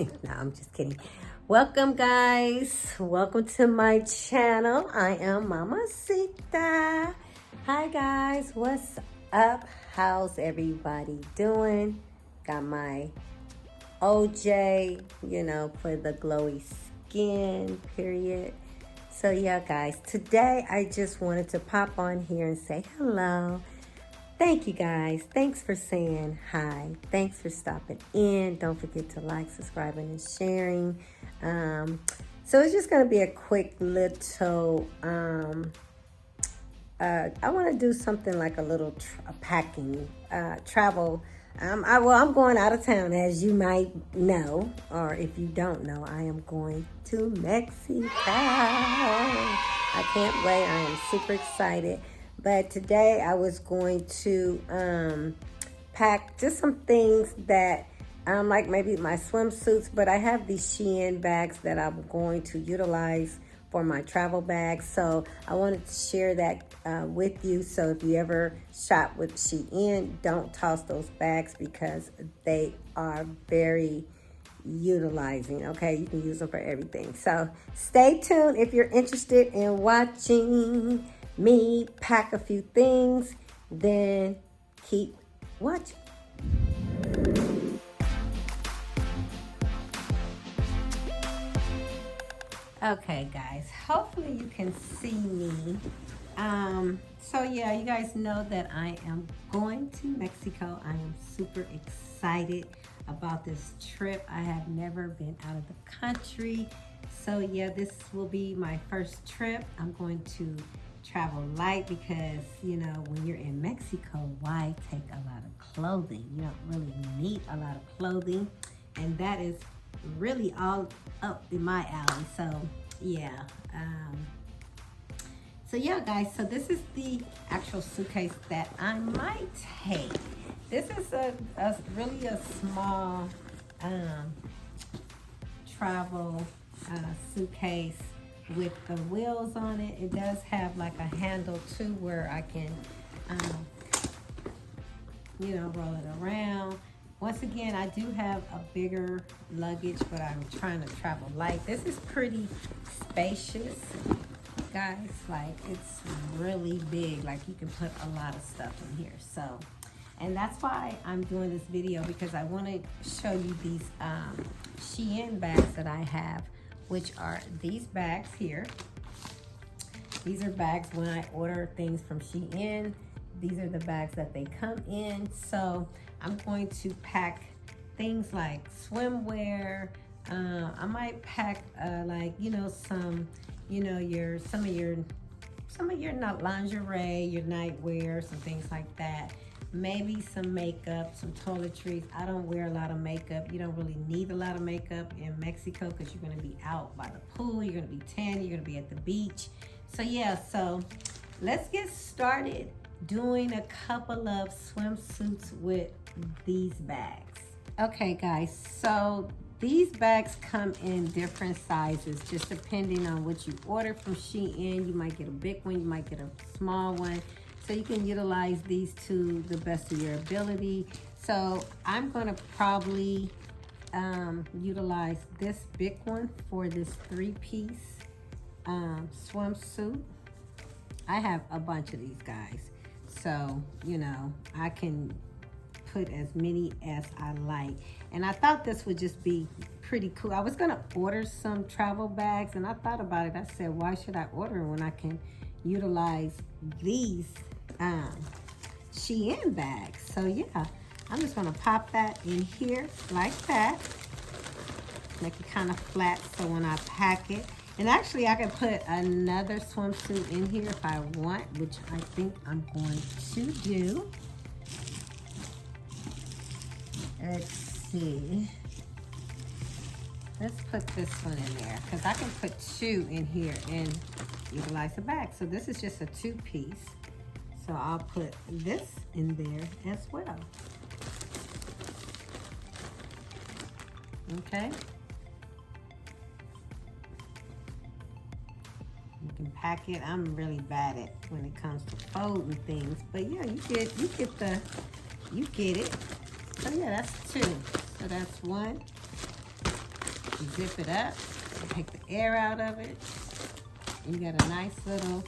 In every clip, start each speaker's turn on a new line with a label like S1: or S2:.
S1: No, I'm just kidding. Welcome, guys. Welcome to my channel. I am Mamacita. Hi, guys. What's up? How's everybody doing? Got my OJ, for the glowy skin, period. So, yeah, guys. Today, I just wanted to pop on here and say hello. Thank you, guys. Thanks for saying hi. Thanks for stopping in. Don't forget to like, subscribing, and sharing. So it's just going to be a quick little, I want to do something like a little packing, travel. I'm going out of town, as you might know, or if you don't know, I am going to Mexico. I can't wait. I am super excited. But today I was going to pack just some things that, like maybe my swimsuits, but I have these Shein bags that I'm going to utilize for my travel bags. So I wanted to share that with you. So if you ever shop with Shein, don't toss those bags because they are very utilizing. Okay, you can use them for everything. So stay tuned if you're interested in watching me pack a few things, then keep watching. Okay, guys, hopefully you can see me. So yeah, you guys know that I am going to Mexico. I am super excited about this trip. I have never been out of the country. So yeah, this will be my first trip. I'm going to travel light because, when you're in Mexico, why take a lot of clothing? You don't really need a lot of clothing. And that is really all up in my alley. So yeah. So yeah, guys, so this is the actual suitcase that I might take. This is really a small travel suitcase with the wheels on it. It does have like a handle too where I can roll it around. Once again, I do have a bigger luggage, but I'm trying to travel light. This is pretty spacious, guys. Like, it's really big. Like, you can put a lot of stuff in here. So, and that's why I'm doing this video, because I want to show you these Shein bags that I have, which are these bags here. These are bags when I order things from Shein. These are the bags that they come in. So I'm going to pack things like swimwear. I might pack some your not lingerie, your nightwear, some things like that. Maybe some makeup, some toiletries. I don't wear a lot of makeup. You don't really need a lot of makeup in Mexico because you're going to be out by the pool. You're going to be tan. You're going to be at the beach. So yeah, so let's get started doing a couple of swimsuits with these bags. Okay, guys, so these bags come in different sizes, just depending on what you order from Shein. You might get a big one, you might get a small one. So you can utilize these to the best of your ability. So I'm gonna probably utilize this big one for this 3-piece swimsuit. I have a bunch of these, guys. So, I can put as many as I like. And I thought this would just be pretty cool. I was gonna order some travel bags, and I thought about it. I said, why should I order when I can utilize these Shein bags? So yeah, I'm just gonna pop that in here like that. Make it kind of flat so when I pack it, and actually I can put another swimsuit in here if I want, which I think I'm going to do. Let's see. Let's put this one in there because I can put 2 in here and utilize the bag. So this is just a 2-piece. So I'll put this in there as well. Okay. You can pack it. I'm really bad at when it comes to folding things, but yeah, you get it. So yeah, that's 2. So that's 1, You zip it up, take the air out of it, and you got a nice little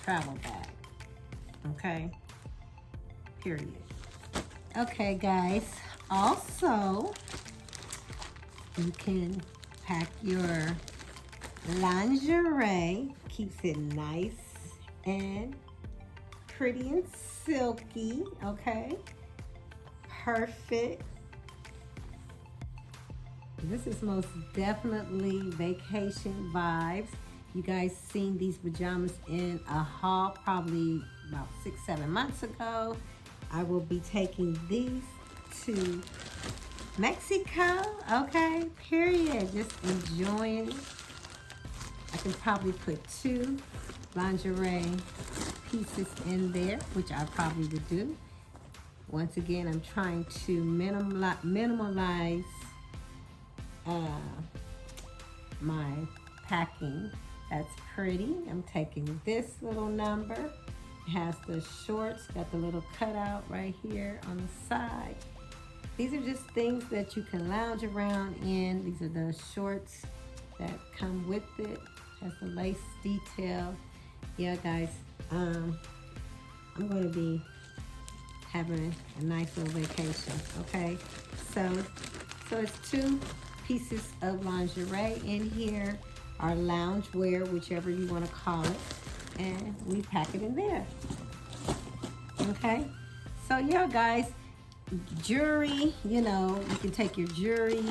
S1: travel bag. Okay, period. Okay, guys, also, you can pack your lingerie, keeps it nice and pretty and silky, okay? Perfect. This is most definitely vacation vibes. You guys seen these pajamas in a haul probably about 6-7 months ago. I will be taking these to Mexico, okay, period. Just enjoying. I can probably put 2 lingerie pieces in there, which I probably would do. Once again, I'm trying to minimalize my packing. That's pretty. I'm taking this little number. It has the shorts, got the little cutout right here on the side. These are just things that you can lounge around in. These are the shorts that come with it. Has the lace detail. Yeah, guys, I'm going to be having a nice little vacation, okay? So it's 2 pieces of lingerie in here, our loungewear, whichever you want to call it, and we pack it in there, okay? So yeah, guys, jewelry, you know, you can take your jewelry,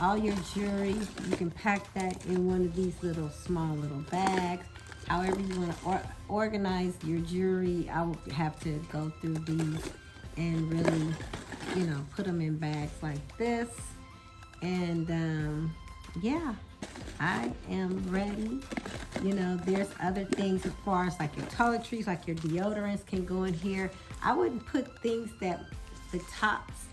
S1: all your jewelry, you can pack that in one of these little small little bags. However you want to organize your jewelry, I will have to go through these and really, you know, put them in bags like this. And yeah, I am ready. You know, there's other things as far as like your toiletries, like your deodorants can go in here. I wouldn't put things that the tops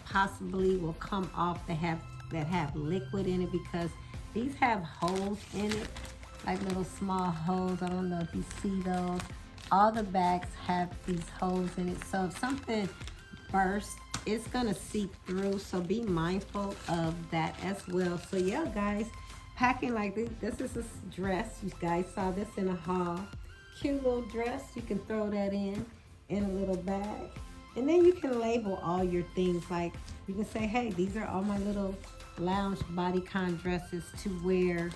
S1: possibly will come off that have liquid in it, because these have holes in it, like little small holes. I don't know if you see those. All the bags have these holes in it, so if something bursts, it's gonna seep through, so be mindful of that as well. So yeah, guys, packing like this is a dress. You guys saw this in a haul. Cute little dress. You can throw that in a little bag, and then you can label all your things. Like you can say, hey, these are all my little lounge bodycon dresses to wear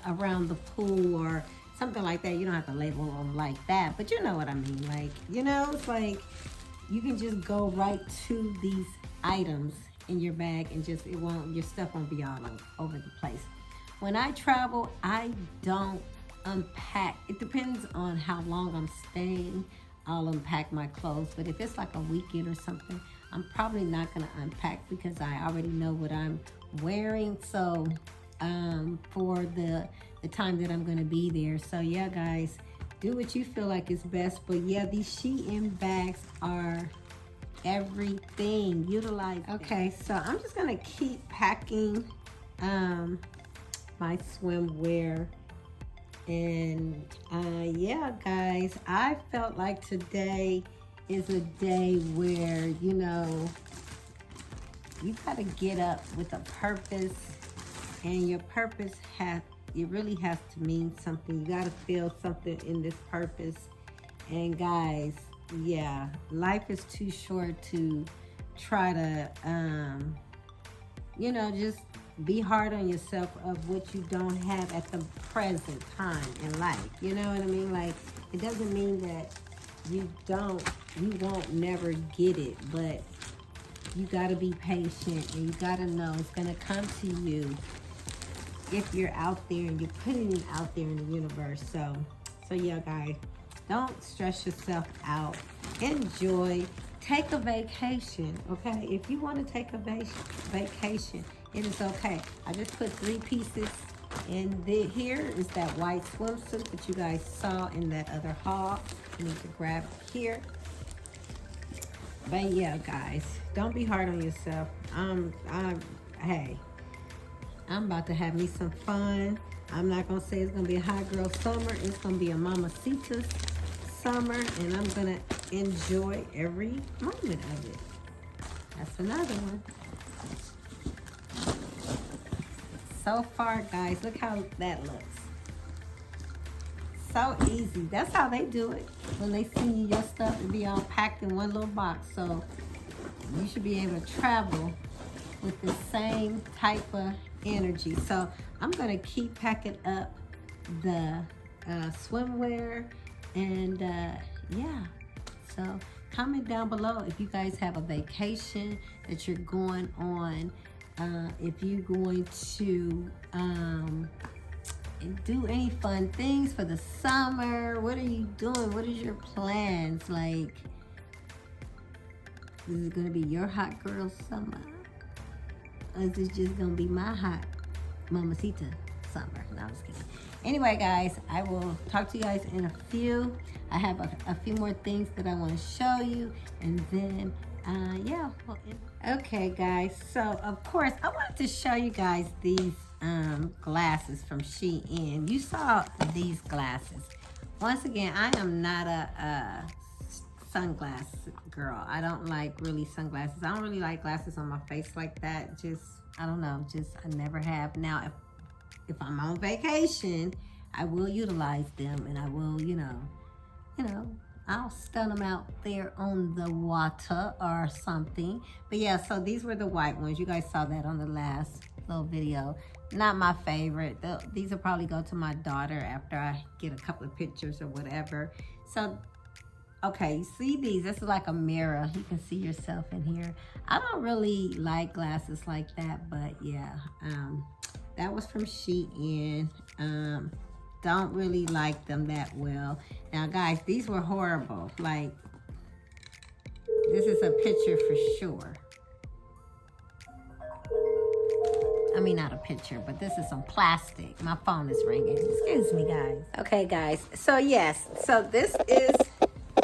S1: around the pool or something like that. You don't have to label them like that, but you know what I mean. Like, you know, it's like you can just go right to these items in your bag and just, your stuff won't be all over the place. When I travel, I don't unpack. It depends on how long I'm staying. I'll unpack my clothes, but if it's like a weekend or something, I'm probably not gonna unpack because I already know what I'm wearing. So for the time that I'm gonna be there. So yeah, guys, do what you feel like is best. But yeah, these Shein bags are everything. Utilize them. Okay, so I'm just gonna keep packing my swimwear. And yeah, guys, I felt like today is a day where, you know, you gotta get up with a purpose, and your purpose it really has to mean something. You gotta feel something in this purpose. And guys, yeah, life is too short to try to, you know, just be hard on yourself of what you don't have at the present time in life. You know what I mean? Like, it doesn't mean that you won't never get it, but you gotta be patient, and you gotta know it's gonna come to you if you're out there and you're putting it out there in the universe. So yeah, guys, don't stress yourself out. Enjoy. Take a vacation, okay? If you want to take a vacation, it is okay. I just put 3 pieces in here is that white swimsuit that you guys saw in that other haul. You need to grab it here. But yeah, guys, don't be hard on yourself. Hey, I'm about to have me some fun. I'm not gonna say it's gonna be a hot girl summer. It's gonna be a Mamacita summer, and I'm gonna enjoy every moment of it. That's another one. so far, guys, look how that looks. So easy. That's how they do it. When they send you your stuff, it'll be all packed in one little box. So you should be able to travel with the same type of energy. So I'm gonna keep packing up the swimwear, and yeah. So comment down below if you guys have a vacation that you're going on, if you're going to do any fun things for the summer. What are you doing? What is your plans? Like, is it gonna be your hot girl summer? Or is it just gonna be my hot Mamacita summer? No, I'm just kidding. Anyway, guys, I will talk to you guys in a few. I have a few more things that I want to show you, and then yeah. Okay, guys, so of course I wanted to show you guys these glasses from Shein. You saw these glasses. Once again, I am not a sunglass girl. I don't like really sunglasses. I don't really like glasses on my face like that. Just, I don't know, just I never have. Now if I'm on vacation, I will utilize them, and I will, you know, I'll stun them out there on the water or something. But yeah, so these were the white ones. You guys saw that on the last little video. Not my favorite. These will probably go to my daughter after I get a couple of pictures or whatever. So, okay, you see these? This is like a mirror. You can see yourself in here. I don't really like glasses like that, but yeah. That was from Shein. Don't really like them that well. Now, guys, these were horrible. Like, this is a picture for sure. I mean, not a picture, but this is some plastic. My phone is ringing. Excuse me, guys. Okay, guys. So, yes. So, this is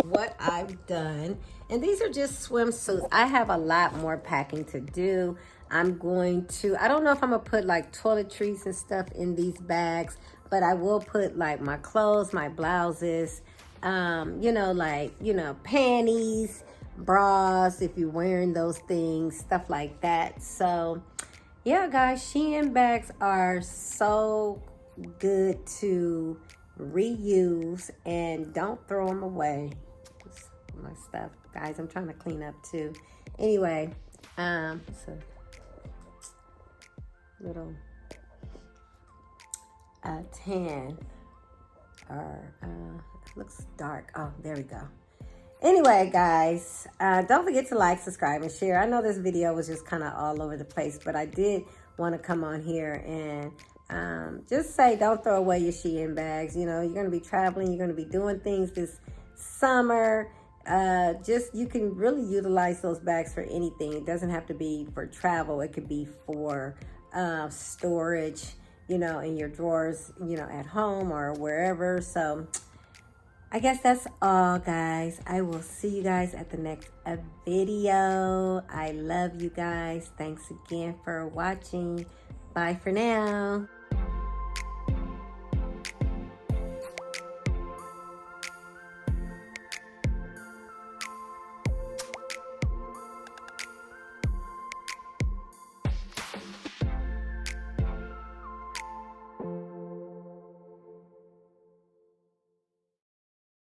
S1: what I've done. And these are just swimsuits. I have a lot more packing to do. I'm going to, I don't know if I'm going to put like toiletries and stuff in these bags, but I will put like my clothes, my blouses, you know, like, you know, panties, bras, if you're wearing those things, stuff like that. So, yeah, guys, Shein bags are so good to reuse, and don't throw them away. Just my stuff, guys, I'm trying to clean up too. Anyway, it's a little tan, or it looks dark. Oh, there we go. Anyway, guys, don't forget to like, subscribe, and share. I know this video was just kind of all over the place, but I did want to come on here and just say, don't throw away your Shein bags. You know, you're going to be traveling, you're going to be doing things this summer. Just, you can really utilize those bags for anything. It doesn't have to be for travel. It could be for storage, you know, in your drawers, you know, at home or wherever. So I guess that's all, guys. I will see you guys at the next video. I love you guys. Thanks again for watching. Bye for now.